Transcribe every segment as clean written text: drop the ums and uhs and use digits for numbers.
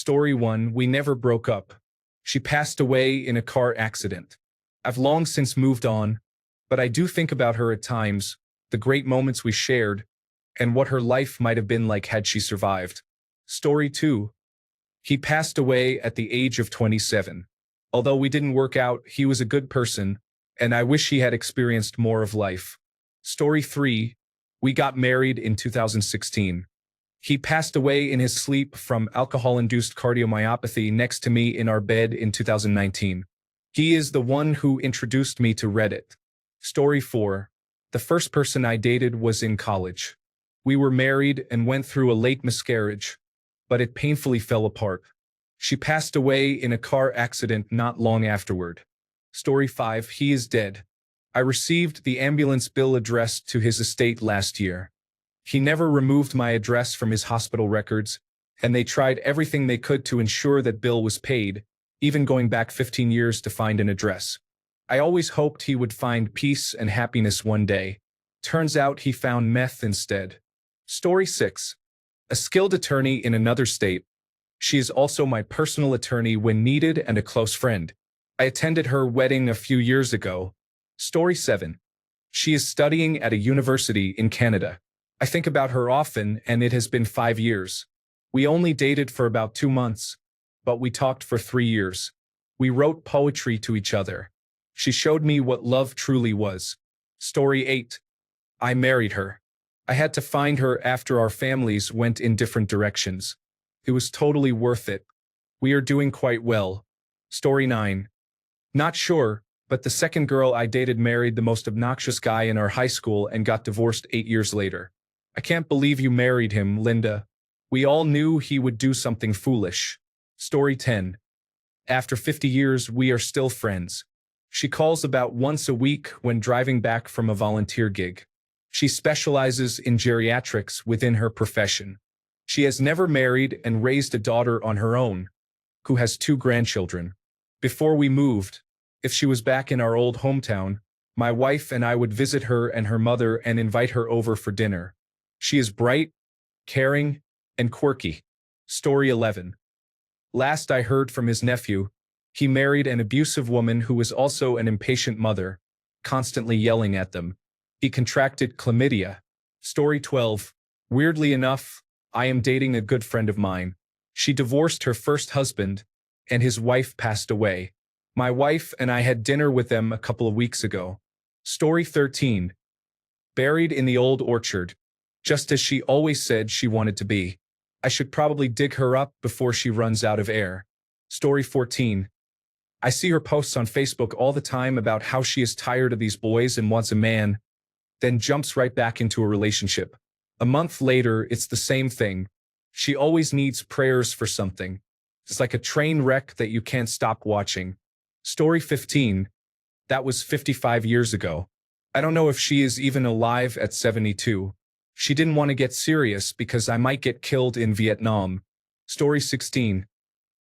Story 1. We never broke up. She passed away in a car accident. I've long since moved on, but I do think about her at times, the great moments we shared, and what her life might have been like had she survived. Story 2. He passed away at the age of 27. Although we didn't work out, he was a good person, and I wish he had experienced more of life. Story 3. We got married in 2016. He passed away in his sleep from alcohol-induced cardiomyopathy next to me in our bed in 2019. He is the one who introduced me to Reddit. Story 4. The first person I dated was in college. We were married and went through a late miscarriage, but it painfully fell apart. She passed away in a car accident not long afterward. Story 5. He is dead. I received the ambulance bill addressed to his estate last year. He never removed my address from his hospital records, and they tried everything they could to ensure that bill was paid, even going back 15 years to find an address. I always hoped he would find peace and happiness one day. Turns out he found meth instead. Story 6. A skilled attorney in another state. She is also my personal attorney when needed and a close friend. I attended her wedding a few years ago. Story 7. She is studying at a university in Canada. I think about her often, and it has been 5 years. We only dated for about 2 months, but we talked for 3 years. We wrote poetry to each other. She showed me what love truly was. Story 8. I married her. I had to find her after our families went in different directions. It was totally worth it. We are doing quite well. Story 9. Not sure, but the second girl I dated married the most obnoxious guy in our high school and got divorced 8 years later. I can't believe you married him, Linda. We all knew he would do something foolish. Story 10. After 50 years, we are still friends. She calls about once a week when driving back from a volunteer gig. She specializes in geriatrics within her profession. She has never married and raised a daughter on her own, who has 2 grandchildren. Before we moved, if she was back in our old hometown, my wife and I would visit her and her mother and invite her over for dinner. She is bright, caring, and quirky. Story 11. Last I heard from his nephew, he married an abusive woman who was also an impatient mother, constantly yelling at them. He contracted chlamydia. Story 12. Weirdly enough, I am dating a good friend of mine. She divorced her first husband, and his wife passed away. My wife and I had dinner with them a couple of weeks ago. Story 13. Buried in the old orchard, just as she always said she wanted to be. I should probably dig her up before she runs out of air. Story 14. I see her posts on Facebook all the time about how she is tired of these boys and wants a man, then jumps right back into a relationship. A month later, it's the same thing. She always needs prayers for something. It's like a train wreck that you can't stop watching. Story 15. That was 55 years ago. I don't know if she is even alive at 72. She didn't want to get serious because I might get killed in Vietnam. Story 16.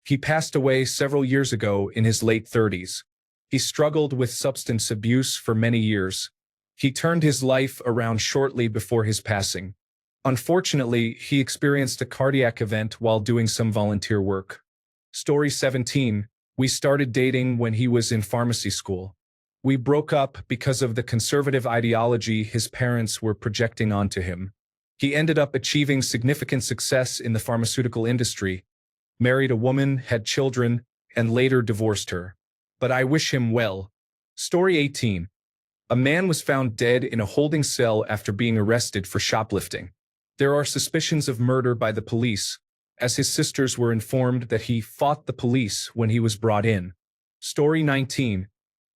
He passed away several years ago in his late 30s. He struggled with substance abuse for many years. He turned his life around shortly before his passing. Unfortunately, he experienced a cardiac event while doing some volunteer work. Story 17. We started dating when he was in pharmacy school. We broke up because of the conservative ideology his parents were projecting onto him. He ended up achieving significant success in the pharmaceutical industry, married a woman, had children, and later divorced her. But I wish him well. Story 18. A man was found dead in a holding cell after being arrested for shoplifting. There are suspicions of murder by the police, as his sisters were informed that he fought the police when he was brought in. Story 19.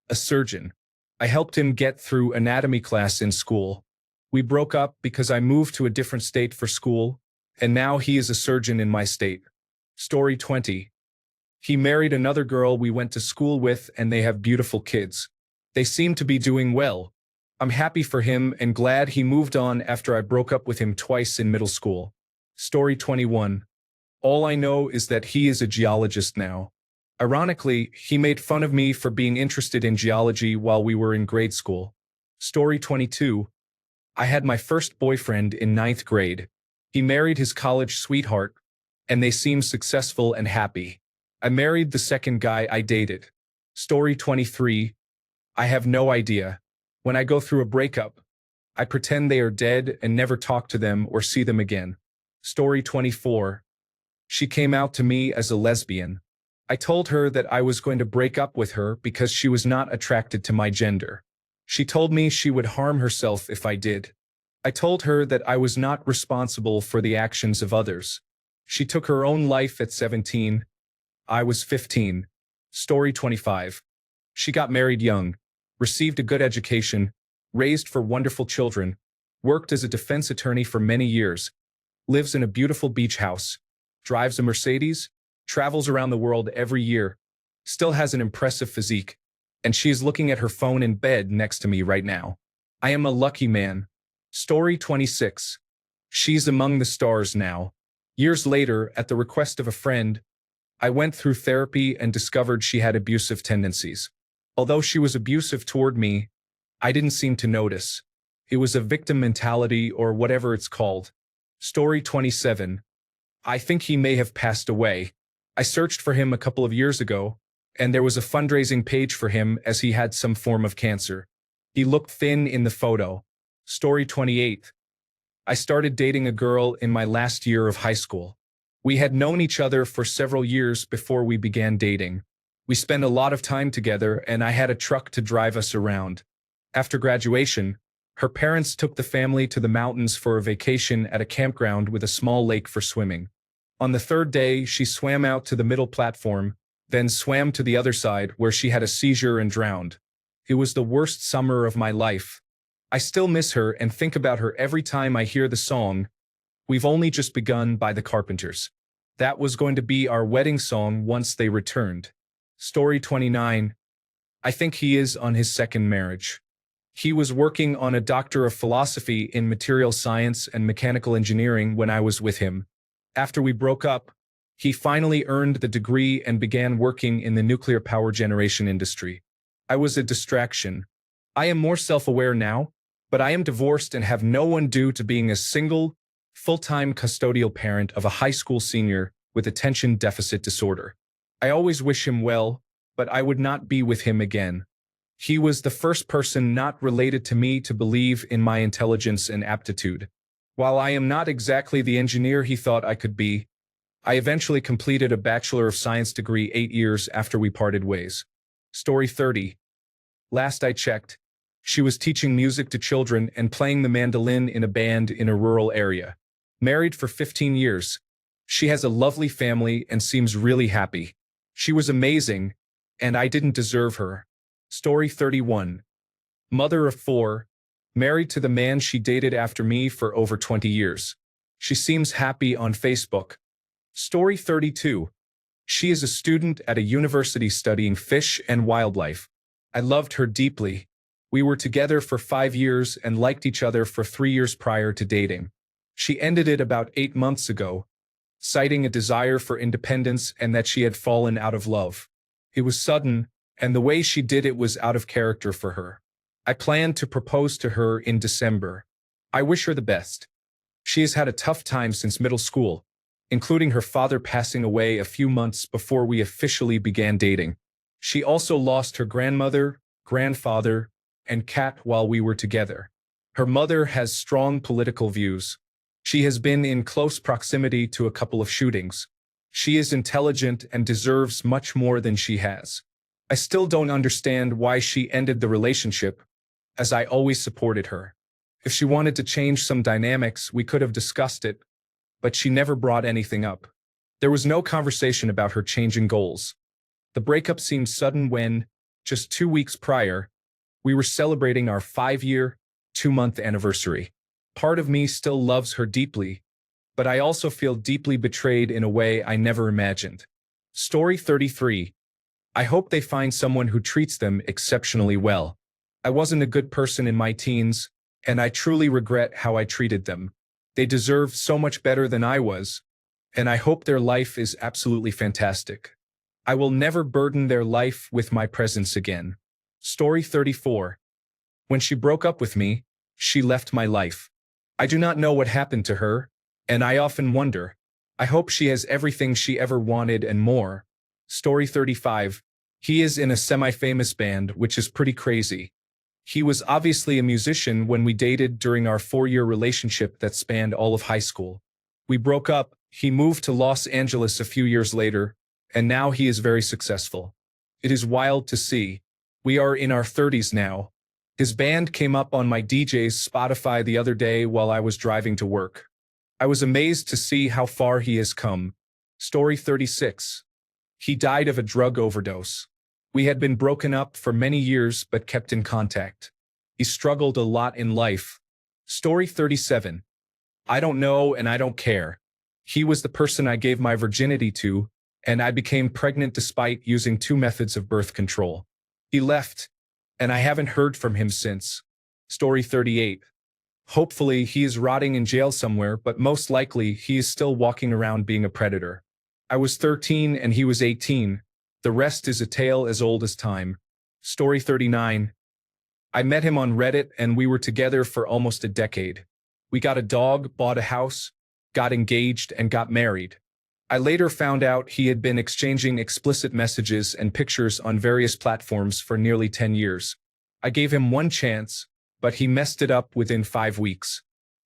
A surgeon. I helped him get through anatomy class in school. We broke up because I moved to a different state for school, and now he is a surgeon in my state. Story 20. He married another girl we went to school with, and they have beautiful kids. They seem to be doing well. I'm happy for him and glad he moved on after I broke up with him twice in middle school. Story 21. All I know is that he is a geologist now. Ironically, he made fun of me for being interested in geology while we were in grade school. Story 22. I had my first boyfriend in 9th grade. He married his college sweetheart, and they seem successful and happy. I married the second guy I dated. Story 23. I have no idea. When I go through a breakup, I pretend they are dead and never talk to them or see them again. Story 24. She came out to me as a lesbian. I told her that I was going to break up with her because she was not attracted to my gender. She told me she would harm herself if I did. I told her that I was not responsible for the actions of others. She took her own life at 17. I was 15. Story 25. She got married young, received a good education, raised four wonderful children, worked as a defense attorney for many years, lives in a beautiful beach house, drives a Mercedes, travels around the world every year, still has an impressive physique, and she is looking at her phone in bed next to me right now. I am a lucky man. Story 26. She's among the stars now. Years later, at the request of a friend, I went through therapy and discovered she had abusive tendencies. Although she was abusive toward me, I didn't seem to notice. It was a victim mentality or whatever it's called. Story 27. I think he may have passed away. I searched for him a couple of years ago, and there was a fundraising page for him as he had some form of cancer. He looked thin in the photo. Story 28. I started dating a girl in my last year of high school. We had known each other for several years before we began dating. We spent a lot of time together, and I had a truck to drive us around. After graduation, her parents took the family to the mountains for a vacation at a campground with a small lake for swimming. On the third day, she swam out to the middle platform, then swam to the other side where she had a seizure and drowned. It was the worst summer of my life. I still miss her and think about her every time I hear the song, "We've Only Just Begun" by the Carpenters. That was going to be our wedding song once they returned. Story 29. I think he is on his second marriage. He was working on a Doctor of Philosophy in Material Science and Mechanical Engineering when I was with him. After we broke up, he finally earned the degree and began working in the nuclear power generation industry. I was a distraction. I am more self-aware now, but I am divorced and have no one due to being a single, full-time custodial parent of a high school senior with attention deficit disorder. I always wish him well, but I would not be with him again. He was the first person not related to me to believe in my intelligence and aptitude. While I am not exactly the engineer he thought I could be, I eventually completed a Bachelor of Science degree 8 years after we parted ways. Story 30. Last I checked, she was teaching music to children and playing the mandolin in a band in a rural area. Married for 15 years. She has a lovely family and seems really happy. She was amazing, and I didn't deserve her. Story 31. Mother of 4, married to the man she dated after me for over 20 years. She seems happy on Facebook. Story 32. She is a student at a university studying fish and wildlife. I loved her deeply. We were together for 5 years and liked each other for 3 years prior to dating. She ended it about 8 months ago, citing a desire for independence and that she had fallen out of love. It was sudden, and the way she did it was out of character for her. I plan to propose to her in December. I wish her the best. She has had a tough time since middle school, including her father passing away a few months before we officially began dating. She also lost her grandmother, grandfather, and cat while we were together. Her mother has strong political views. She has been in close proximity to a couple of shootings. She is intelligent and deserves much more than she has. I still don't understand why she ended the relationship, as I always supported her. If she wanted to change some dynamics, we could have discussed it, but she never brought anything up. There was no conversation about her changing goals. The breakup seemed sudden when, just 2 weeks prior, we were celebrating our 5-year, 2-month anniversary. Part of me still loves her deeply, but I also feel deeply betrayed in a way I never imagined. Story 33. I hope they find someone who treats them exceptionally well. I wasn't a good person in my teens, and I truly regret how I treated them. They deserve so much better than I was, and I hope their life is absolutely fantastic. I will never burden their life with my presence again. Story 34. When she broke up with me, she left my life. I do not know what happened to her, and I often wonder, I hope she has everything she ever wanted and more. Story 35. He is in a semi-famous band, which is pretty crazy. He was obviously a musician when we dated during our 4-year relationship that spanned all of high school. We broke up, he moved to Los Angeles a few years later, and now he is very successful. It is wild to see. We are in our 30s now. His band came up on my DJ's Spotify the other day while I was driving to work. I was amazed to see how far he has come. Story 36. He died of a drug overdose. We had been broken up for many years but kept in contact. He struggled a lot in life. Story 37. I don't know and I don't care. He was the person I gave my virginity to, and I became pregnant despite using 2 methods of birth control. He left, and I haven't heard from him since. Story 38. Hopefully he is rotting in jail somewhere, but most likely he is still walking around being a predator. I was 13 and he was 18. The rest is a tale as old as time. Story 39. I met him on Reddit and we were together for almost a decade. We got a dog, bought a house, got engaged, and got married. I later found out he had been exchanging explicit messages and pictures on various platforms for nearly 10 years. I gave him one chance, but he messed it up within 5 weeks.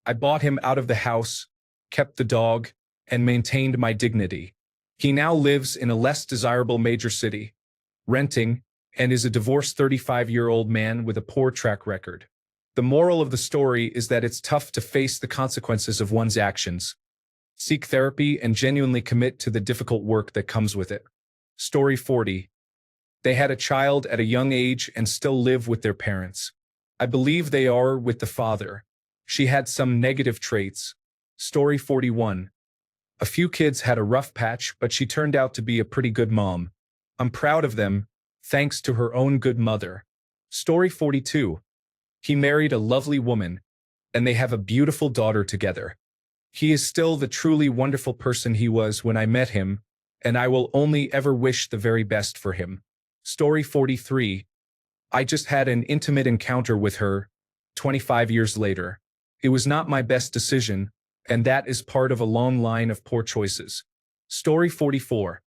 I bought him out of the house, kept the dog, and maintained my dignity. He now lives in a less desirable major city, renting, and is a divorced 35-year-old man with a poor track record. The moral of the story is that it's tough to face the consequences of one's actions. Seek therapy and genuinely commit to the difficult work that comes with it. Story 40. They had a child at a young age and still live with their parents. I believe they are with the father. She had some negative traits. Story 41. A few kids had a rough patch, but she turned out to be a pretty good mom. I'm proud of them, thanks to her own good mother. Story 42. He married a lovely woman, and they have a beautiful daughter together. He is still the truly wonderful person he was when I met him, and I will only ever wish the very best for him. Story 43. I just had an intimate encounter with her, 25 years later. It was not my best decision, and that is part of a long line of poor choices. Story 44.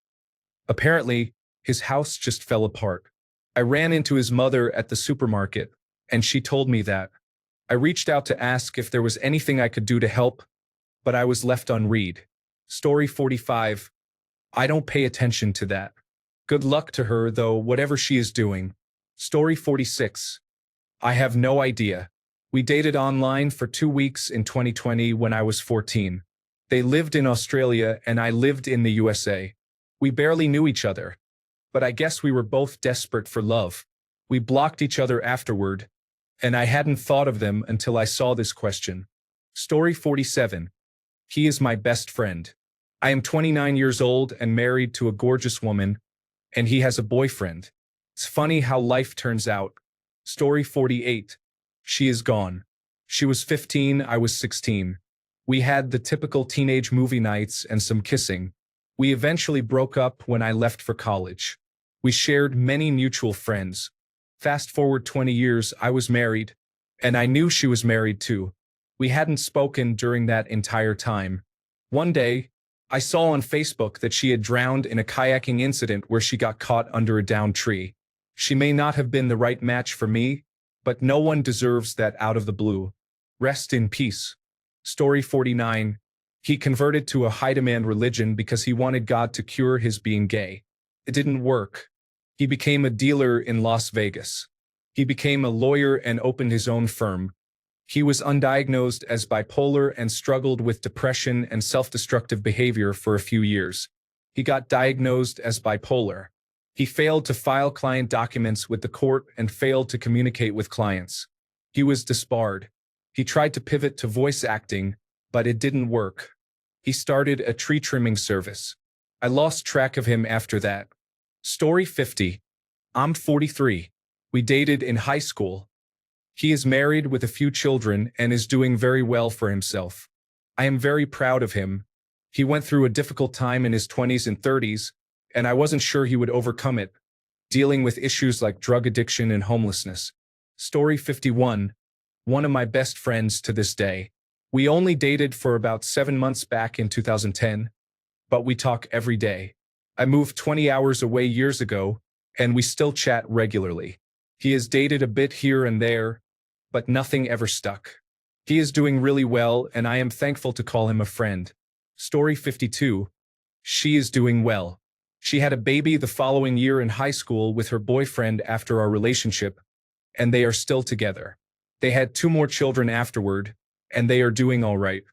Apparently, his house just fell apart. I ran into his mother at the supermarket, and she told me that. I reached out to ask if there was anything I could do to help, but I was left unread. Story 45. I don't pay attention to that. Good luck to her, though, whatever she is doing. Story 46. I have no idea. We dated online for 2 weeks in 2020 when I was 14. They lived in Australia and I lived in the USA. We barely knew each other, but I guess we were both desperate for love. We blocked each other afterward, and I hadn't thought of them until I saw this question. Story 47. He is my best friend. I am 29 years old and married to a gorgeous woman, and he has a boyfriend. It's funny how life turns out. Story 48. She is gone. She was 15, I was 16. We had the typical teenage movie nights and some kissing. We eventually broke up when I left for college. We shared many mutual friends. Fast forward 20 years, I was married, and I knew she was married too. We hadn't spoken during that entire time. One day, I saw on Facebook that she had drowned in a kayaking incident where she got caught under a downed tree. She may not have been the right match for me, but no one deserves that out of the blue. Rest in peace. Story 49. He converted to a high-demand religion because he wanted God to cure his being gay. It didn't work. He became a dealer in Las Vegas. He became a lawyer and opened his own firm. He was undiagnosed as bipolar and struggled with depression and self-destructive behavior for a few years. He got diagnosed as bipolar. He failed to file client documents with the court and failed to communicate with clients. He was disbarred. He tried to pivot to voice acting, but it didn't work. He started a tree trimming service. I lost track of him after that. Story 50. I'm 43. We dated in high school. He is married with a few children and is doing very well for himself. I am very proud of him. He went through a difficult time in his 20s and 30s, and I wasn't sure he would overcome it, dealing with issues like drug addiction and homelessness. Story 51. One of my best friends to this day. We only dated for about 7 months back in 2010. but we talk every day. I moved 20 hours away years ago, and we still chat regularly. He has dated a bit here and there, but nothing ever stuck. He is doing really well, and I am thankful to call him a friend. Story 52. She is doing well. She had a baby the following year in high school with her boyfriend after our relationship, and they are still together. They had 2 more children afterward, and they are doing all right.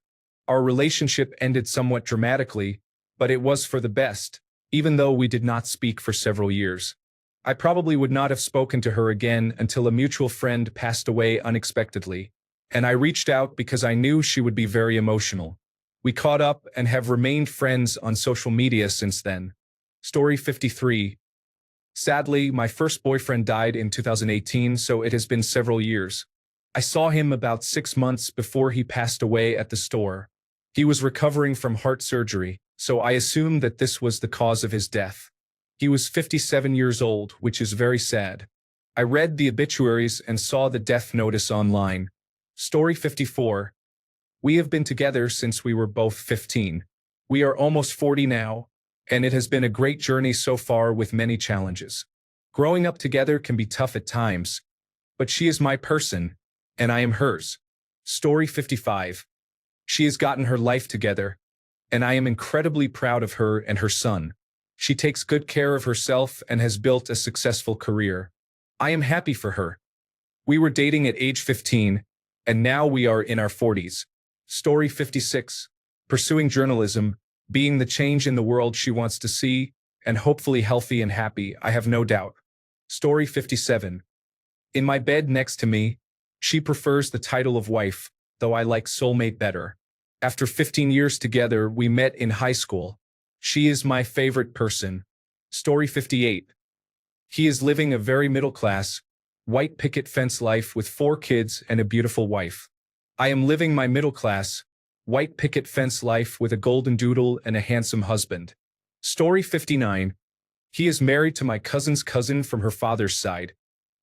Our relationship ended somewhat dramatically, but it was for the best, even though we did not speak for several years. I probably would not have spoken to her again until a mutual friend passed away unexpectedly, and I reached out because I knew she would be very emotional. We caught up and have remained friends on social media since then. Story 53. Sadly, my first boyfriend died in 2018, so it has been several years. I saw him about 6 months before he passed away at the store. He was recovering from heart surgery, so I assumed that this was the cause of his death. He was 57 years old, which is very sad. I read the obituaries and saw the death notice online. Story 54. We have been together since we were both 15. We are almost 40 now, and it has been a great journey so far with many challenges. Growing up together can be tough at times, but she is my person, and I am hers. Story 55. She has gotten her life together, and I am incredibly proud of her and her son. She takes good care of herself and has built a successful career. I am happy for her. We were dating at age 15, and now we are in our 40s. Story 56. Pursuing journalism, being the change in the world she wants to see, and hopefully healthy and happy, I have no doubt. Story 57. In my bed next to me, she prefers the title of wife, though I like soulmate better. After 15 years together, we met in high school. She is my favorite person. Story 58. He is living a very middle-class, white picket fence life with 4 kids and a beautiful wife. I am living my middle-class, white picket fence life with a golden doodle and a handsome husband. Story 59. He is married to my cousin's cousin from her father's side,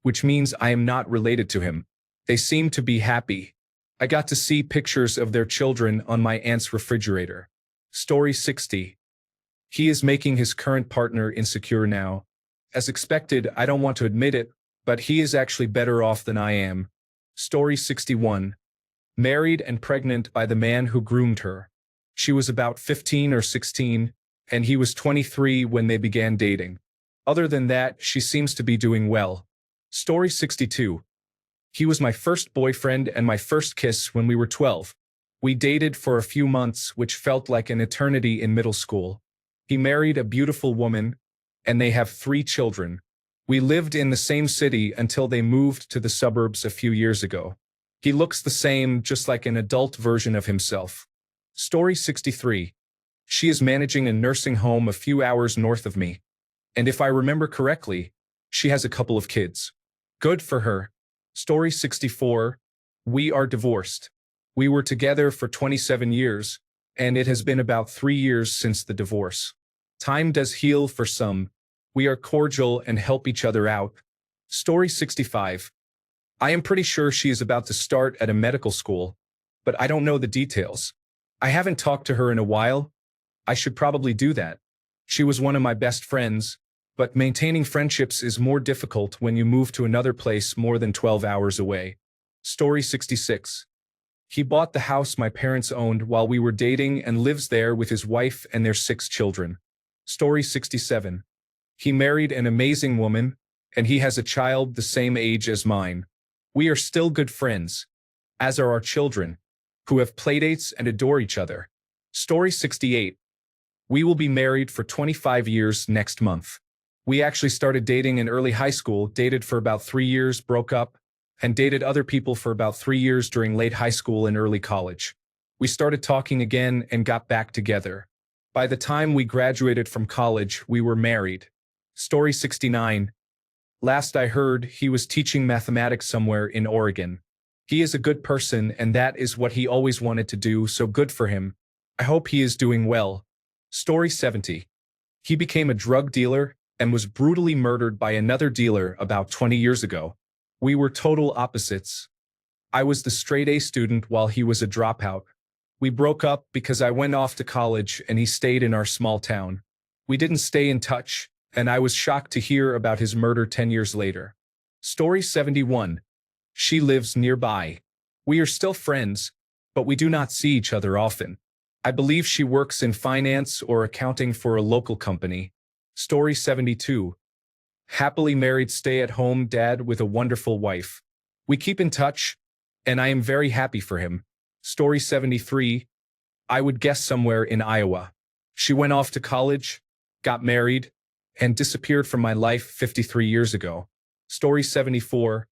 which means I am not related to him. They seem to be happy. I got to see pictures of their children on my aunt's refrigerator. Story 60. He is making his current partner insecure now. As expected, I don't want to admit it, but he is actually better off than I am. Story 61. Married and pregnant by the man who groomed her. She was about 15 or 16, and he was 23 when they began dating. Other than that, she seems to be doing well. Story 62. He was my first boyfriend and my first kiss when we were 12. We dated for a few months, which felt like an eternity in middle school. He married a beautiful woman, and they have 3 children. We lived in the same city until they moved to the suburbs a few years ago. He looks the same, just like an adult version of himself. Story 63. She is managing a nursing home a few hours north of me. And if I remember correctly, she has a couple of kids. Good for her. Story 64. We are divorced. We were together for 27 years, and it has been about 3 years since the divorce. Time does heal for some. We are cordial and help each other out. Story 65. I am pretty sure she is about to start at a medical school, but I don't know the details. I haven't talked to her in a while. I should probably do that. She was one of my best friends, but maintaining friendships is more difficult when you move to another place more than 12 hours away. Story 66. He bought the house my parents owned while we were dating and lives there with his wife and their 6 children. Story 67. He married an amazing woman, and he has a child the same age as mine. We are still good friends, as are our children, who have playdates and adore each other. Story 68. We will be married for 25 years next month. We actually started dating in early high school, dated for about 3 years, broke up, and dated other people for about 3 years during late high school and early college. We started talking again and got back together. By the time we graduated from college, we were married. Story 69. Last I heard, he was teaching mathematics somewhere in Oregon. He is a good person, and that is what he always wanted to do, so good for him. I hope he is doing well. Story 70. He became a drug dealer and was brutally murdered by another dealer about 20 years ago. We were total opposites. I was the straight-A student while he was a dropout. We broke up because I went off to college and he stayed in our small town. We didn't stay in touch, and I was shocked to hear about his murder 10 years later. Story 71. She lives nearby. We are still friends, but we do not see each other often. I believe she works in finance or accounting for a local company. Story 72. Happily married stay-at-home dad with a wonderful wife. We keep in touch, and I am very happy for him. Story 73. I would guess somewhere in Iowa. She went off to college, got married, and disappeared from my life 53 years ago. Story 74.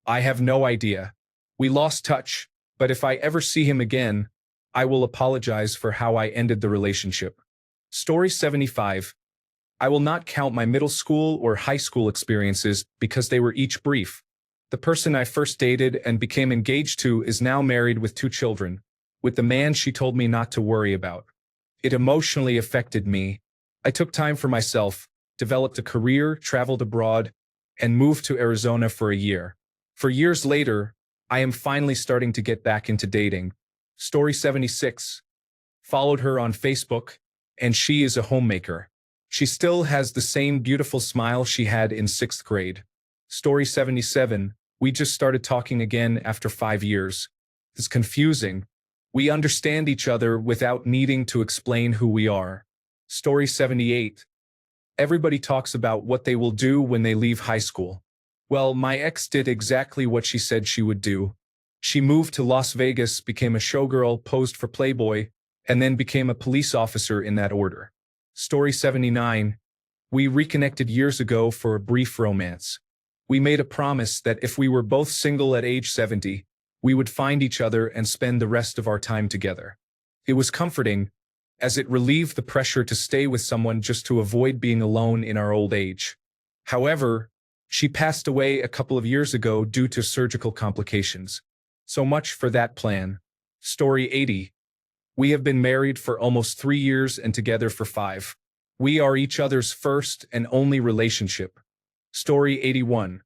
I have no idea. We lost touch, but if I ever see him again, I will apologize for how I ended the relationship. Story 75. I will not count my middle school or high school experiences because they were each brief. The person I first dated and became engaged to is now married with 2 children, with the man she told me not to worry about. It emotionally affected me. I took time for myself, developed a career, traveled abroad, and moved to Arizona for a year. For years later, I am finally starting to get back into dating. Story 76. Followed her on Facebook, and she is a homemaker. She still has the same beautiful smile she had in 6th grade. Story 77. We just started talking again after 5 years. It's confusing. We understand each other without needing to explain who we are. Story 78. Everybody talks about what they will do when they leave high school. Well, my ex did exactly what she said she would do. She moved to Las Vegas, became a showgirl, posed for Playboy, and then became a police officer in that order. Story 79. We reconnected years ago for a brief romance. We made a promise that if we were both single at age 70, we would find each other and spend the rest of our time together. It was comforting, as it relieved the pressure to stay with someone just to avoid being alone in our old age. However, she passed away a couple of years ago due to surgical complications. So much for that plan. Story 80. We have been married for almost 3 years and together for 5. We are each other's first and only relationship. Story 81.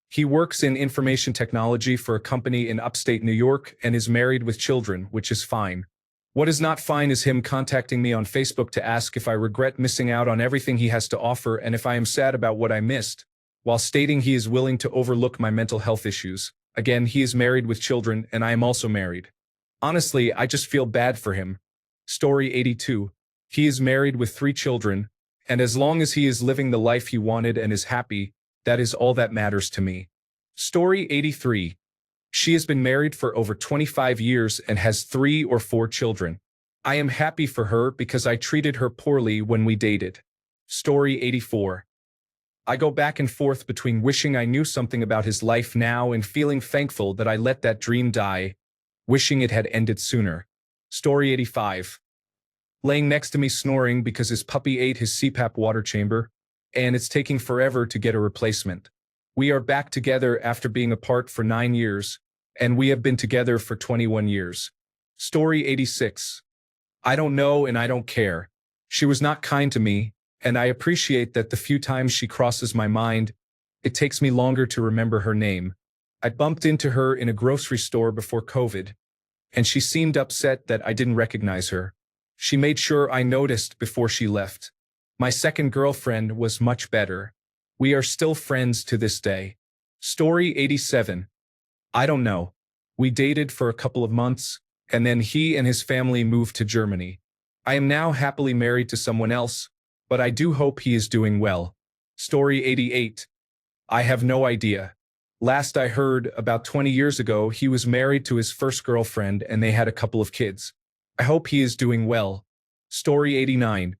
He works in information technology for a company in upstate New York and is married with children, which is fine. What is not fine is him contacting me on Facebook to ask if I regret missing out on everything he has to offer and if I am sad about what I missed, while stating he is willing to overlook my mental health issues. Again, he is married with children and I am also married. Honestly, I just feel bad for him. Story 82. He is married with 3 children, and as long as he is living the life he wanted and is happy, that is all that matters to me. Story 83. She has been married for over 25 years and has 3 or 4 children. I am happy for her because I treated her poorly when we dated. Story 84. I go back and forth between wishing I knew something about his life now and feeling thankful that I let that dream die, wishing it had ended sooner. Story 85. Laying next to me snoring because his puppy ate his CPAP water chamber, and it's taking forever to get a replacement. We are back together after being apart for 9 years, and we have been together for 21 years. Story 86. I don't know and I don't care. She was not kind to me, and I appreciate that the few times she crosses my mind, it takes me longer to remember her name. I bumped into her in a grocery store before COVID, and she seemed upset that I didn't recognize her. She made sure I noticed before she left. My second girlfriend was much better. We are still friends to this day. Story 87. I don't know. We dated for a couple of months, and then he and his family moved to Germany. I am now happily married to someone else, but I do hope he is doing well. Story 88. I have no idea. Last I heard, about 20 years ago, he was married to his first girlfriend and they had a couple of kids. I hope he is doing well. Story 89.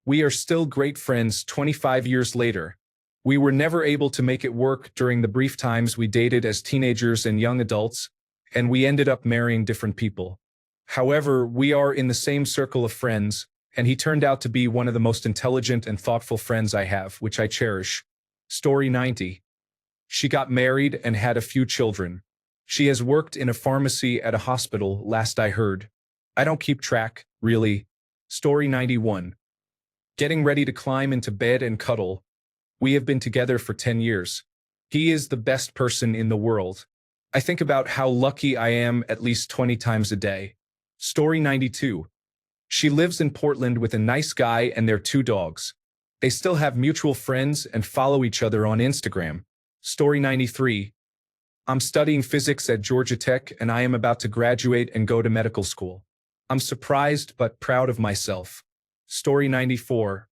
We are still great friends 25 years later. We were never able to make it work during the brief times we dated as teenagers and young adults, and we ended up marrying different people. However, we are in the same circle of friends, and he turned out to be one of the most intelligent and thoughtful friends I have, which I cherish. Story 90. She got married and had a few children. She has worked in a pharmacy at a hospital, last I heard. I don't keep track, really. Story 91. Getting ready to climb into bed and cuddle. We have been together for 10 years. He is the best person in the world. I think about how lucky I am at least 20 times a day. Story 92. She lives in Portland with a nice guy and their 2 dogs. They still have mutual friends and follow each other on Instagram. Story 93. I'm studying physics at Georgia Tech and I am about to graduate and go to medical school. I'm surprised but proud of myself. Story 94.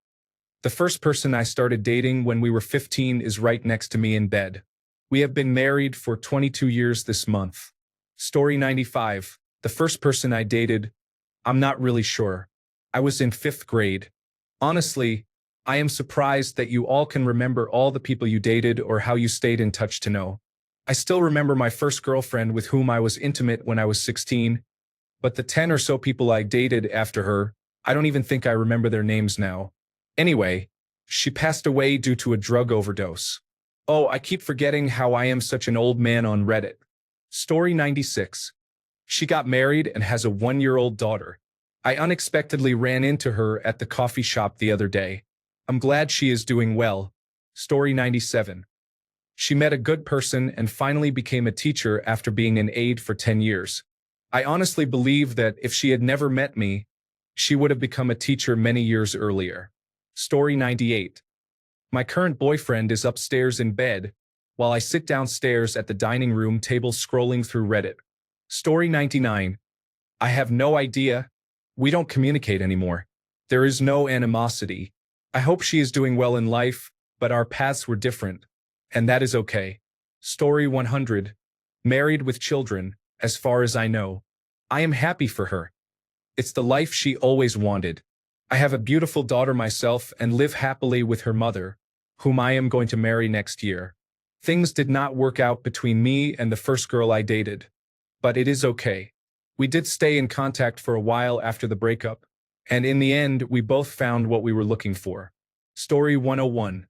The first person I started dating when we were 15 is right next to me in bed. We have been married for 22 years this month. Story 95. The first person I dated, I'm not really sure. I was in 5th grade. Honestly, I am surprised that you all can remember all the people you dated or how you stayed in touch to know. I still remember my first girlfriend with whom I was intimate when I was 16, but the 10 or so people I dated after her, I don't even think I remember their names now. Anyway, she passed away due to a drug overdose. Oh, I keep forgetting how I am such an old man on Reddit. Story 96. She got married and has a 1-year-old daughter. I unexpectedly ran into her at the coffee shop the other day. I'm glad she is doing well. Story 97. She met a good person and finally became a teacher after being an aide for 10 years. I honestly believe that if she had never met me, she would have become a teacher many years earlier. Story 98. My current boyfriend is upstairs in bed, while I sit downstairs at the dining room table scrolling through Reddit. Story 99. I have no idea. We don't communicate anymore. There is no animosity. I hope she is doing well in life, but our paths were different, and that is okay. Story 100. Married with children, as far as I know. I am happy for her. It's the life she always wanted. I have a beautiful daughter myself and live happily with her mother, whom I am going to marry next year. Things did not work out between me and the first girl I dated, but it is okay. We did stay in contact for a while after the breakup, and in the end, we both found what we were looking for. Story 101.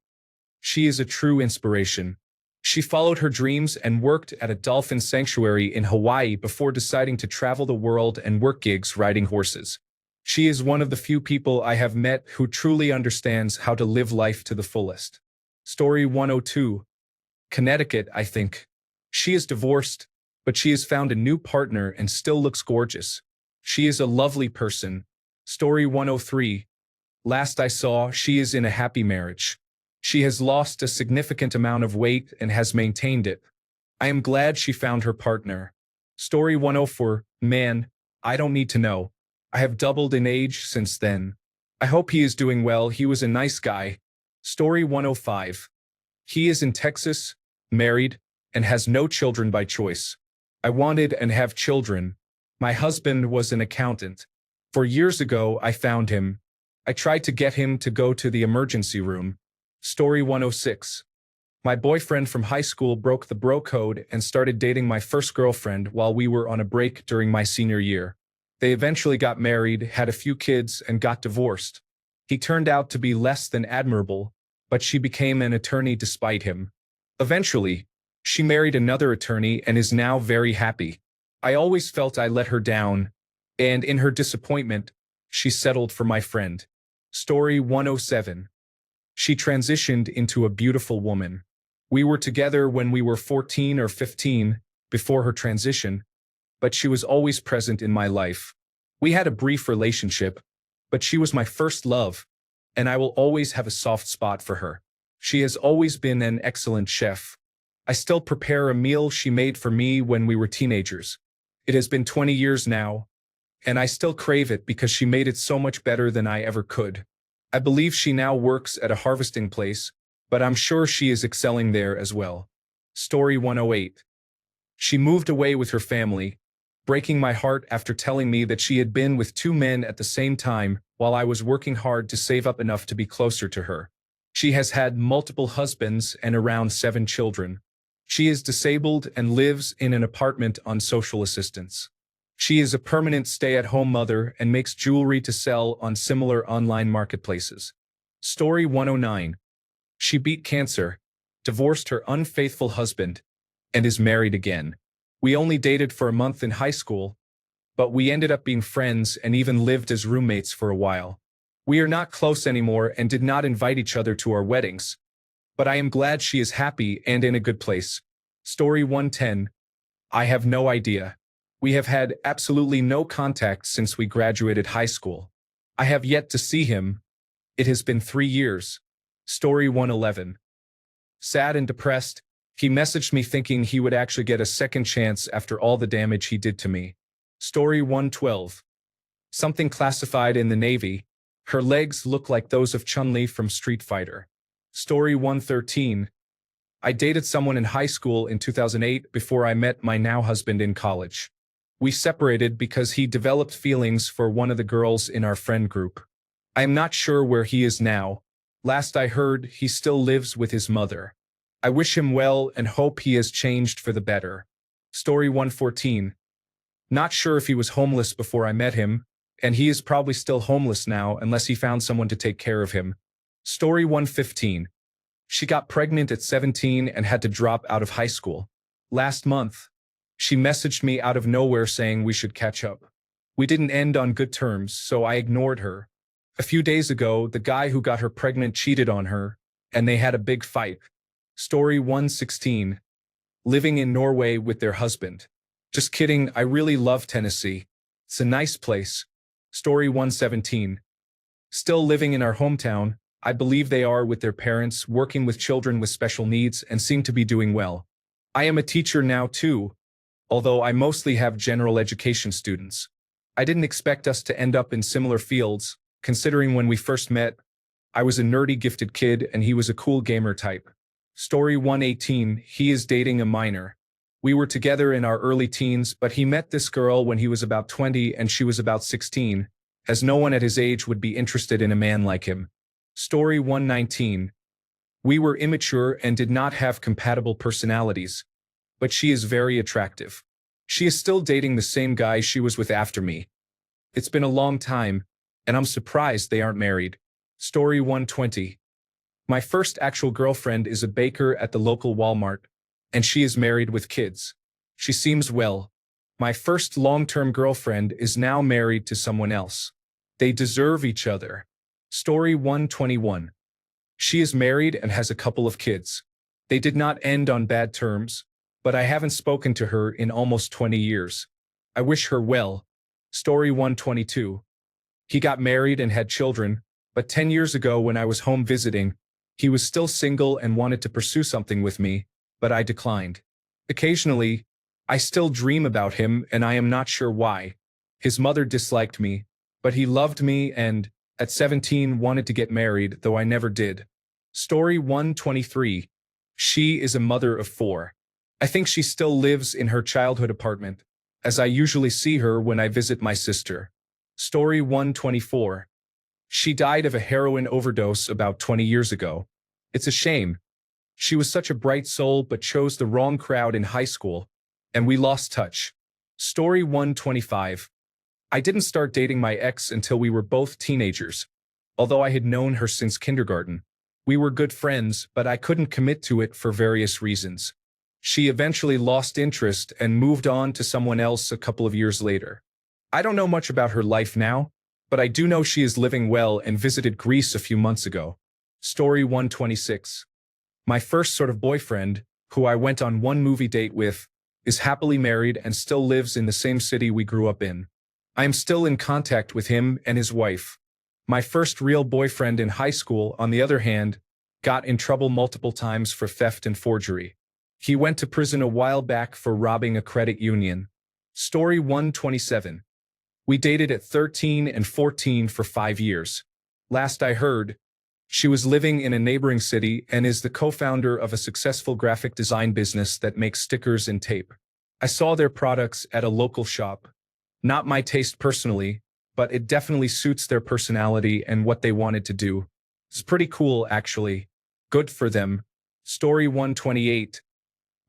She is a true inspiration. She followed her dreams and worked at a dolphin sanctuary in Hawaii before deciding to travel the world and work gigs riding horses. She is one of the few people I have met who truly understands how to live life to the fullest. Story 102. Connecticut, I think. She is divorced, but she has found a new partner and still looks gorgeous. She is a lovely person. Story 103. Last I saw, she is in a happy marriage. She has lost a significant amount of weight and has maintained it. I am glad she found her partner. Story 104. Man, I don't need to know. I have doubled in age since then. I hope he is doing well. He was a nice guy. Story 105. He is in Texas, married, and has no children by choice. I wanted and have children. My husband was an accountant. 4 years ago, I found him. I tried to get him to go to the emergency room. Story 106. My boyfriend from high school broke the bro code and started dating my first girlfriend while we were on a break during my senior year. They eventually got married, had a few kids, and got divorced. He turned out to be less than admirable, but she became an attorney despite him. Eventually, she married another attorney and is now very happy. I always felt I let her down, and in her disappointment, she settled for my friend. Story 107. She transitioned into a beautiful woman. We were together when we were 14 or 15, before her transition, but she was always present in my life. We had a brief relationship, but she was my first love, and I will always have a soft spot for her. She has always been an excellent chef. I still prepare a meal she made for me when we were teenagers. It has been 20 years now, and I still crave it because she made it so much better than I ever could. I believe she now works at a harvesting place, but I'm sure she is excelling there as well. Story 108. She moved away with her family, breaking my heart after telling me that she had been with 2 men at the same time while I was working hard to save up enough to be closer to her. She has had multiple husbands and around 7 children. She is disabled and lives in an apartment on social assistance. She is a permanent stay-at-home mother and makes jewelry to sell on similar online marketplaces. Story 109. She beat cancer, divorced her unfaithful husband, and is married again. We only dated for a month in high school, but we ended up being friends and even lived as roommates for a while. We are not close anymore and did not invite each other to our weddings, but I am glad she is happy and in a good place. Story 110. I have no idea. We have had absolutely no contact since we graduated high school. I have yet to see him. It has been 3 years. Story 111. Sad and depressed, he messaged me thinking he would actually get a second chance after all the damage he did to me. Story 112. Something classified in the Navy. Her legs look like those of Chun-Li from Street Fighter. Story 113. I dated someone in high school in 2008 before I met my now husband in college. We separated because he developed feelings for one of the girls in our friend group. I am not sure where he is now. Last I heard, he still lives with his mother. I wish him well and hope he has changed for the better. Story 114. Not sure if he was homeless before I met him, and he is probably still homeless now unless he found someone to take care of him. Story 115. She got pregnant at 17 and had to drop out of high school. Last month, she messaged me out of nowhere saying we should catch up. We didn't end on good terms, so I ignored her. A few days ago, the guy who got her pregnant cheated on her, and they had a big fight. Story 116. Living in Norway with their husband. Just kidding, I really love Tennessee. It's a nice place. Story 117. Still living in our hometown, I believe they are with their parents, working with children with special needs and seem to be doing well. I am a teacher now too, although I mostly have general education students. I didn't expect us to end up in similar fields, considering when we first met, I was a nerdy gifted kid and he was a cool gamer type. Story 118. He is dating a minor. We were together in our early teens, but he met this girl when he was about 20 and she was about 16, as no one at his age would be interested in a man like him. Story 119. We were immature and did not have compatible personalities, but she is very attractive. She is still dating the same guy she was with after me. It's been a long time, and I'm surprised they aren't married. Story 120. My first actual girlfriend is a baker at the local Walmart, and she is married with kids. She seems well. My first long-term girlfriend is now married to someone else. They deserve each other. Story 121. She is married and has a couple of kids. They did not end on bad terms, but I haven't spoken to her in almost 20 years. I wish her well. Story 122. He got married and had children, but 10 years ago when I was home visiting, he was still single and wanted to pursue something with me, but I declined. Occasionally, I still dream about him and I am not sure why. His mother disliked me, but he loved me and, at 17, wanted to get married, though I never did. Story 123. She is a mother of 4. I think she still lives in her childhood apartment, as I usually see her when I visit my sister. Story 124. She died of a heroin overdose about 20 years ago. It's a shame. She was such a bright soul but chose the wrong crowd in high school, and we lost touch. Story 125. I didn't start dating my ex until we were both teenagers, although I had known her since kindergarten. We were good friends, but I couldn't commit to it for various reasons. She eventually lost interest and moved on to someone else a couple of years later. I don't know much about her life now, but I do know she is living well and visited Greece a few months ago. Story 126. My first sort of boyfriend, who I went on one movie date with, is happily married and still lives in the same city we grew up in. I am still in contact with him and his wife. My first real boyfriend in high school, on the other hand, got in trouble multiple times for theft and forgery. He went to prison a while back for robbing a credit union. Story 127. We dated at 13 and 14 for 5 years. Last I heard, she was living in a neighboring city and is the co-founder of a successful graphic design business that makes stickers and tape. I saw their products at a local shop. Not my taste personally, but it definitely suits their personality and what they wanted to do. It's pretty cool, actually. Good for them. Story 128.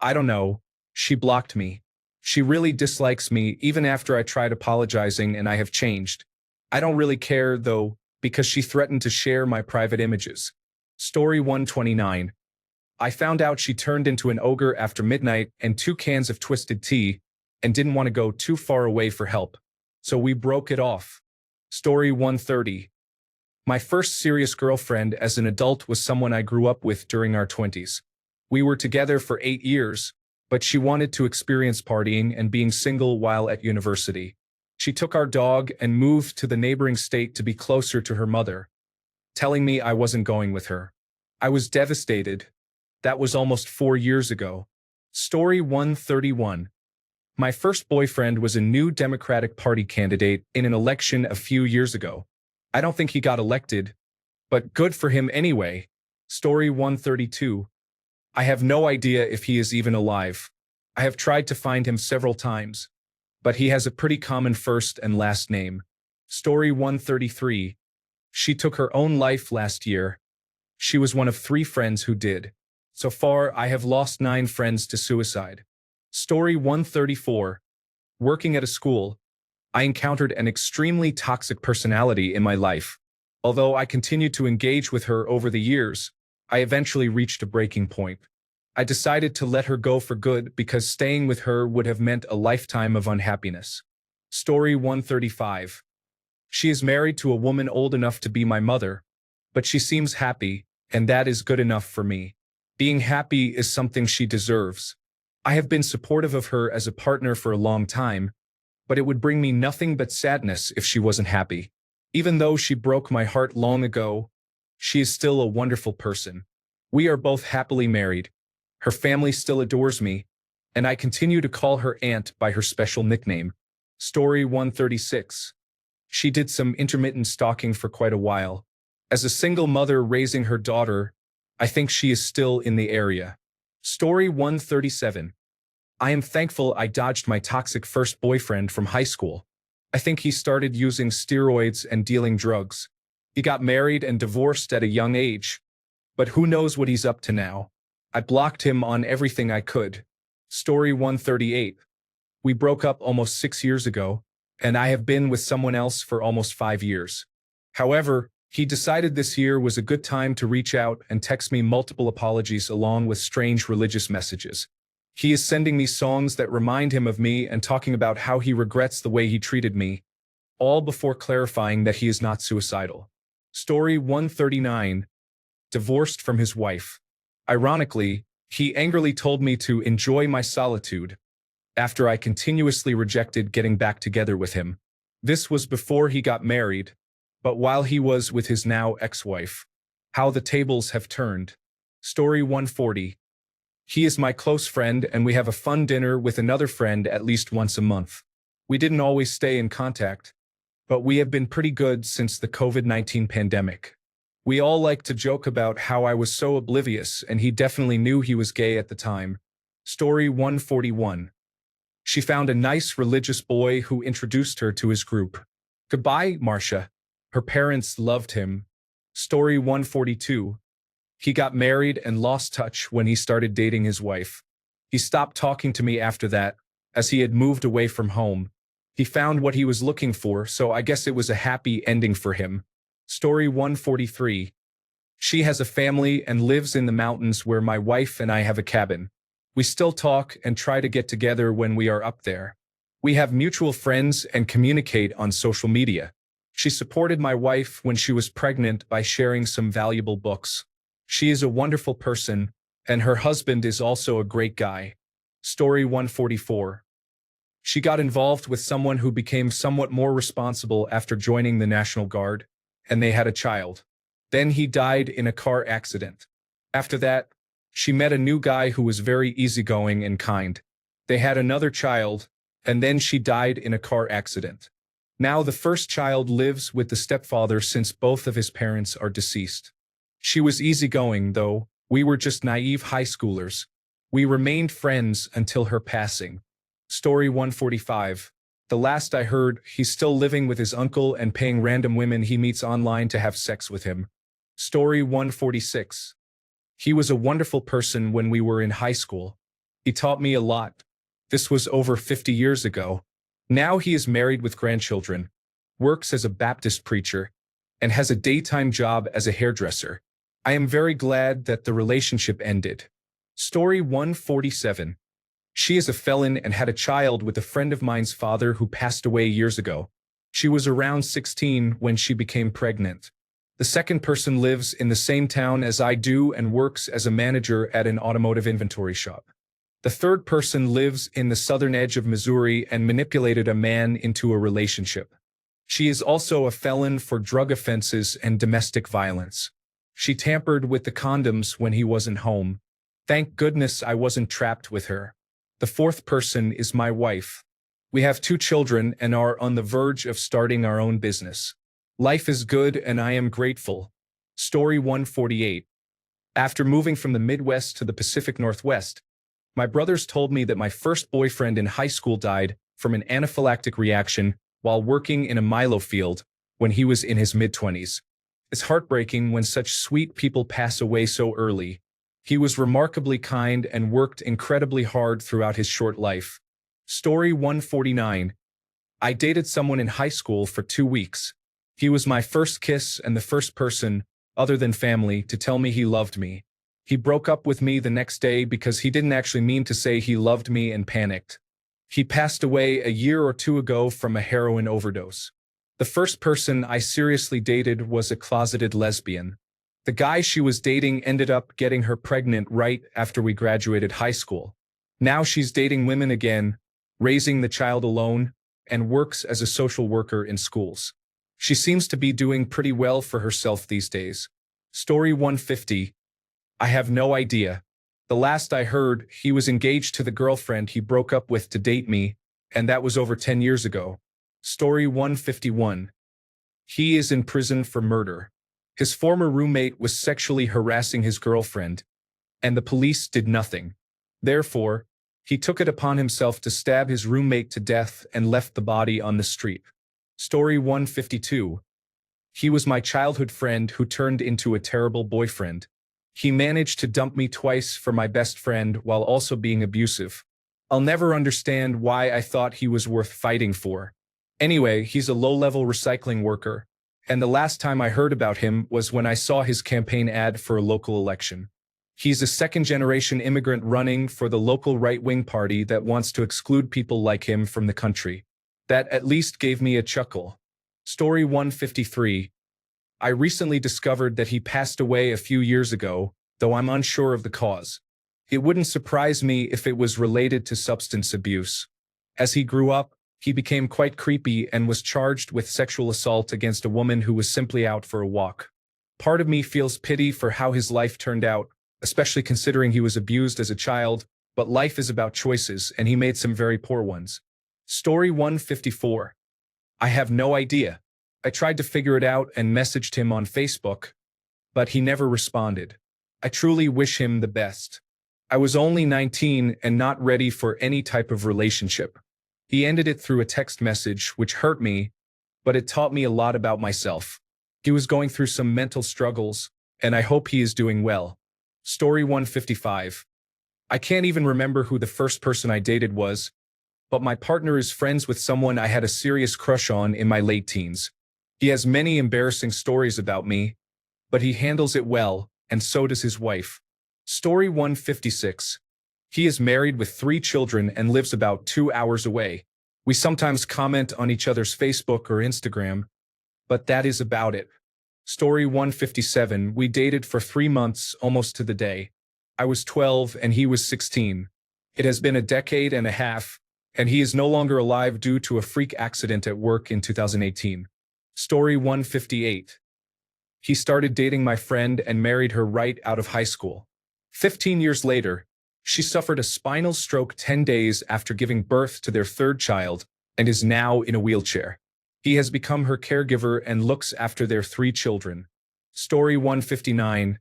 I don't know. She blocked me. She really dislikes me even after I tried apologizing and I have changed. I don't really care, though, because she threatened to share my private images. Story 129. I found out she turned into an ogre after midnight and 2 cans of twisted tea and didn't want to go too far away for help. So we broke it off. Story 130. My first serious girlfriend as an adult was someone I grew up with during our 20s. We were together for 8 years, but she wanted to experience partying and being single while at university. She took our dog and moved to the neighboring state to be closer to her mother, telling me I wasn't going with her. I was devastated. That was almost 4 years ago. Story 131. My first boyfriend was a new Democratic Party candidate in an election a few years ago. I don't think he got elected, but good for him anyway. Story 132. I have no idea if he is even alive. I have tried to find him several times, but he has a pretty common first and last name. Story 133. She took her own life last year. She was one of 3 friends who did. So far, I have lost 9 friends to suicide. Story 134. Working at a school, I encountered an extremely toxic personality in my life. Although I continued to engage with her over the years, I eventually reached a breaking point. I decided to let her go for good because staying with her would have meant a lifetime of unhappiness. Story 135. She is married to a woman old enough to be my mother, but she seems happy, and that is good enough for me. Being happy is something she deserves. I have been supportive of her as a partner for a long time, but it would bring me nothing but sadness if she wasn't happy. Even though she broke my heart long ago, she is still a wonderful person. We are both happily married. Her family still adores me, and I continue to call her aunt by her special nickname. Story 136. She did some intermittent stalking for quite a while. As a single mother raising her daughter, I think she is still in the area. Story 137. I am thankful I dodged my toxic first boyfriend from high school. I think he started using steroids and dealing drugs. He got married and divorced at a young age, but who knows what he's up to now. I blocked him on everything I could. Story 138. We broke up almost 6 years ago, and I have been with someone else for almost 5 years. However, he decided this year was a good time to reach out and text me multiple apologies along with strange religious messages. He is sending me songs that remind him of me and talking about how he regrets the way he treated me, all before clarifying that he is not suicidal. Story 139. Divorced from his wife. Ironically, he angrily told me to enjoy my solitude after I continuously rejected getting back together with him. This was before he got married, but while he was with his now ex-wife. How the tables have turned. Story 140. He is my close friend and we have a fun dinner with another friend at least once a month. We didn't always stay in contact, but we have been pretty good since the COVID-19 pandemic. We all like to joke about how I was so oblivious and he definitely knew he was gay at the time. Story 141. She found a nice religious boy who introduced her to his group. Goodbye, Marcia. Her parents loved him. Story 142. He got married and lost touch when he started dating his wife. He stopped talking to me after that, as he had moved away from home. He found what he was looking for, so I guess it was a happy ending for him. Story 143. She has a family and lives in the mountains where my wife and I have a cabin. We still talk and try to get together when we are up there. We have mutual friends and communicate on social media. She supported my wife when she was pregnant by sharing some valuable books. She is a wonderful person, and her husband is also a great guy. Story 144. She got involved with someone who became somewhat more responsible after joining the National Guard, and they had a child. Then he died in a car accident. After that, she met a new guy who was very easygoing and kind. They had another child, and then she died in a car accident. Now the first child lives with the stepfather since both of his parents are deceased. She was easygoing, though. We were just naive high schoolers. We remained friends until her passing. Story 145. The last I heard, he's still living with his uncle and paying random women he meets online to have sex with him. Story 146. He was a wonderful person when we were in high school. He taught me a lot. This was over 50 years ago. Now he is married with grandchildren, works as a Baptist preacher, and has a daytime job as a hairdresser. I am very glad that the relationship ended. Story 147. She is a felon and had a child with a friend of mine's father who passed away years ago. She was around 16 when she became pregnant. The second person lives in the same town as I do and works as a manager at an automotive inventory shop. The third person lives in the southern edge of Missouri and manipulated a man into a relationship. She is also a felon for drug offenses and domestic violence. She tampered with the condoms when he wasn't home. Thank goodness I wasn't trapped with her. The fourth person is my wife. We have 2 children and are on the verge of starting our own business. Life is good and I am grateful. Story 148. After moving from the Midwest to the Pacific Northwest, my brothers told me that my first boyfriend in high school died from an anaphylactic reaction while working in a Milo field when he was in his mid-20s. It's heartbreaking when such sweet people pass away so early. He was remarkably kind and worked incredibly hard throughout his short life. Story 149. I dated someone in high school for 2 weeks. He was my first kiss and the first person, other than family, to tell me he loved me. He broke up with me the next day because he didn't actually mean to say he loved me and panicked. He passed away a year or 2 ago from a heroin overdose. The first person I seriously dated was a closeted lesbian. The guy she was dating ended up getting her pregnant right after we graduated high school. Now she's dating women again, raising the child alone, and works as a social worker in schools. She seems to be doing pretty well for herself these days. Story 150. I have no idea. The last I heard, he was engaged to the girlfriend he broke up with to date me, and that was over 10 years ago. Story 151. He is in prison for murder. His former roommate was sexually harassing his girlfriend, and the police did nothing. Therefore, he took it upon himself to stab his roommate to death and left the body on the street. Story 152. He was my childhood friend who turned into a terrible boyfriend. He managed to dump me twice for my best friend while also being abusive. I'll never understand why I thought he was worth fighting for. Anyway, he's a low-level recycling worker, and the last time I heard about him was when I saw his campaign ad for a local election. He's a second-generation immigrant running for the local right-wing party that wants to exclude people like him from the country. That at least gave me a chuckle. Story 153. I recently discovered that he passed away a few years ago, though I'm unsure of the cause. It wouldn't surprise me if it was related to substance abuse. As he grew up, he became quite creepy and was charged with sexual assault against a woman who was simply out for a walk. Part of me feels pity for how his life turned out, especially considering he was abused as a child, but life is about choices and he made some very poor ones. Story 154. I have no idea. I tried to figure it out and messaged him on Facebook, but he never responded. I truly wish him the best. I was only 19 and not ready for any type of relationship. He ended it through a text message, which hurt me, but it taught me a lot about myself. He was going through some mental struggles, and I hope he is doing well. Story 155. I can't even remember who the first person I dated was, but my partner is friends with someone I had a serious crush on in my late teens. He has many embarrassing stories about me, but he handles it well, and so does his wife. Story 156. He is married with 3 children and lives about 2 hours away. We sometimes comment on each other's Facebook or Instagram, but that is about it. Story 157. We dated for 3 months, almost to the day. I was 12 and he was 16. It has been a decade and a half, and he is no longer alive due to a freak accident at work in 2018. Story 158. He started dating my friend and married her right out of high school. 15 years later, she suffered a spinal stroke 10 days after giving birth to their 3rd child and is now in a wheelchair. He has become her caregiver and looks after their 3 children. Story 159.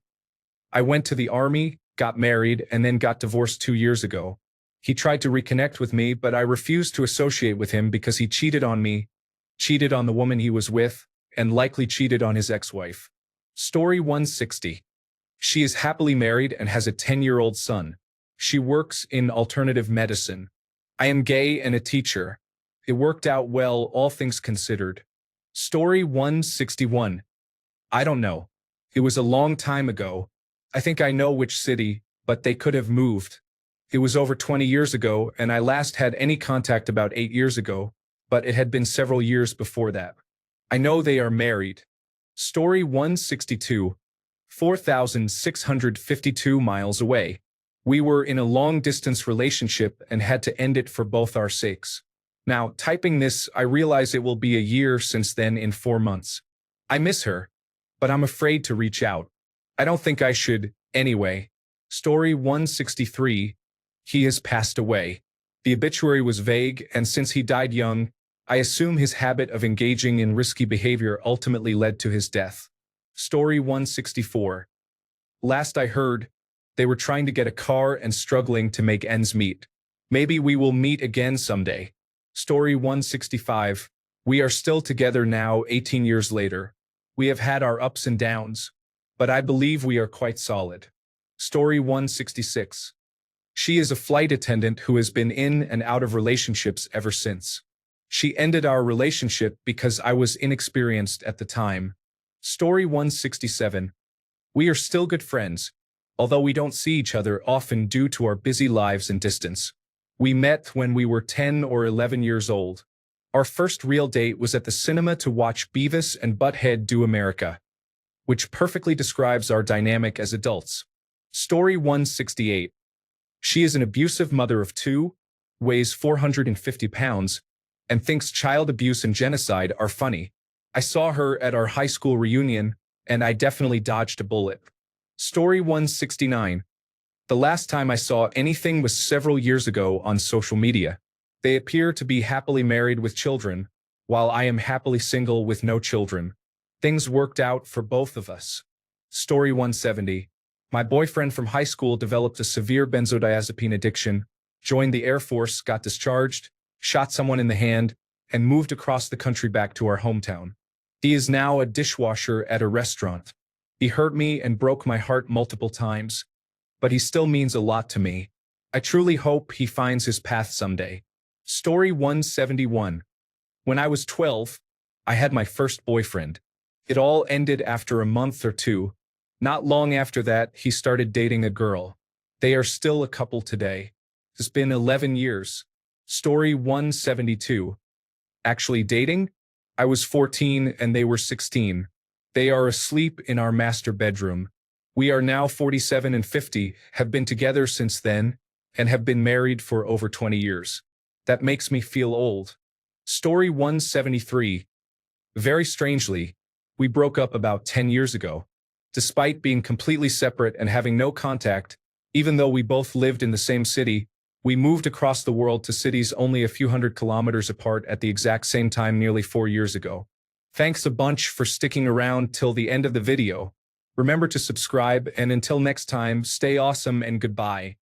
I went to the army, got married, and then got divorced 2 years ago. He tried to reconnect with me, but I refused to associate with him because he cheated on me, cheated on the woman he was with, and likely cheated on his ex-wife. Story 160. She is happily married and has a 10-year-old son. She works in alternative medicine. I am gay and a teacher. It worked out well, all things considered. Story 161. I don't know. It was a long time ago. I think I know which city, but they could have moved. It was over 20 years ago, and I last had any contact about 8 years ago, but it had been several years before that. I know they are married. Story 162. 4,652 miles away. We were in a long-distance relationship and had to end it for both our sakes. Now, typing this, I realize it will be a year since then in 4 months. I miss her, but I'm afraid to reach out. I don't think I should, anyway. Story 163. He has passed away. The obituary was vague, and since he died young, I assume his habit of engaging in risky behavior ultimately led to his death. Story 164. Last I heard, they were trying to get a car and struggling to make ends meet. Maybe we will meet again someday. Story 165. We are still together now, 18 years later. We have had our ups and downs, but I believe we are quite solid. Story 166. She is a flight attendant who has been in and out of relationships ever since. She ended our relationship because I was inexperienced at the time. Story 167. We are still good friends, although we don't see each other often due to our busy lives and distance. We met when we were 10 or 11 years old. Our first real date was at the cinema to watch Beavis and Butt-Head Do America, which perfectly describes our dynamic as adults. Story 168. She is an abusive mother of 2, weighs 450 pounds, and thinks child abuse and genocide are funny. I saw her at our high school reunion, and I definitely dodged a bullet. Story 169. The last time I saw anything was several years ago on social media. They appear to be happily married with children, while I am happily single with no children. Things worked out for both of us. Story 170. My boyfriend from high school developed a severe benzodiazepine addiction, joined the Air Force, got discharged, shot someone in the hand, and moved across the country back to our hometown. He is now a dishwasher at a restaurant. He hurt me and broke my heart multiple times, but he still means a lot to me. I truly hope he finds his path someday. Story 171. When I was 12, I had my first boyfriend. It all ended after a month or two. Not long after that, he started dating a girl. They are still a couple today. It's been 11 years. Story 172. Actually dating? I was 14 and they were 16. They are asleep in our master bedroom. We are now 47 and 50, have been together since then, and have been married for over 20 years. That makes me feel old. Story 173. Very strangely, we broke up about 10 years ago. Despite being completely separate and having no contact, even though we both lived in the same city, we moved across the world to cities only a few hundred kilometers apart at the exact same time nearly 4 years ago. Thanks a bunch for sticking around till the end of the video. Remember to subscribe, and until next time, stay awesome and goodbye.